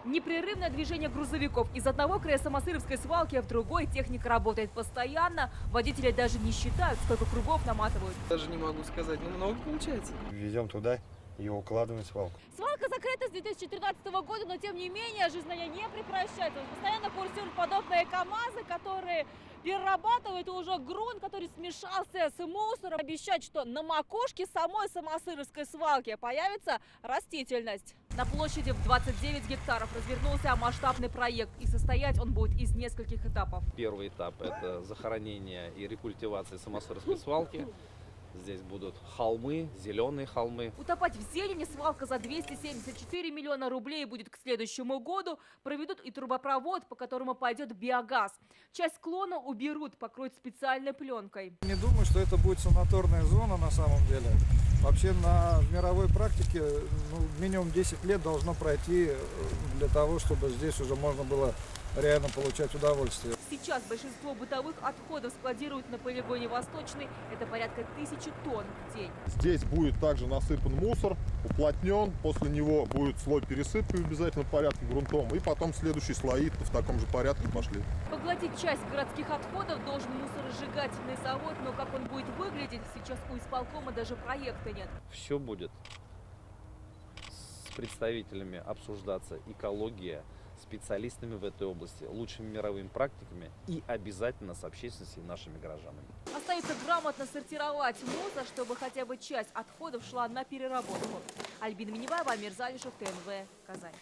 Непрерывное движение грузовиков. Из одного края Самосыровской свалки в другой техника работает постоянно. Водители даже не считают, сколько кругов наматывают. Даже не могу сказать, но много получается. Везем туда и укладываем в свалку. Свалка закрыта с 2013 года, но тем не менее жизнь на ней не прекращается. Постоянно курсируют подобные КАМАЗы, которые перерабатывают уже грунт, который смешался с мусором. Обещают, что на макушке самой Самосыровской свалки появится растительность. На площади в 29 гектаров развернулся масштабный проект, и состоять он будет из нескольких этапов. Первый этап – это захоронение и рекультивация Самосыровской свалки. Здесь будут холмы, зеленые холмы. Утопать в зелени свалка за 274 миллиона рублей будет к следующему году. Проведут и трубопровод, по которому пойдет биогаз. Часть склона уберут, покроют специальной пленкой. Не думаю, что это будет санаторная зона на самом деле. Вообще на мировой практике минимум 10 лет должно пройти для того, чтобы здесь уже можно было реально получать удовольствие. Сейчас большинство бытовых отходов складируют на полигоне Восточный. Это порядка 1000 тонн в день. Здесь будет также насыпан мусор, уплотнен. После него будет слой пересыпки в обязательном порядке грунтом. И потом следующие слои в таком же порядке пошли. Поглотить часть городских отходов должен мусоросжигательный завод. Но как он будет выглядеть, сейчас у исполкома даже проекта нет. Все будет с представителями обсуждаться экология, специалистами в этой области, лучшими мировыми практиками и обязательно с общественностью и нашими горожанами. Остается грамотно сортировать мусор, чтобы хотя бы часть отходов шла на переработку. Альбина Миневаева, Амир Залишев, ТНВ, Казань.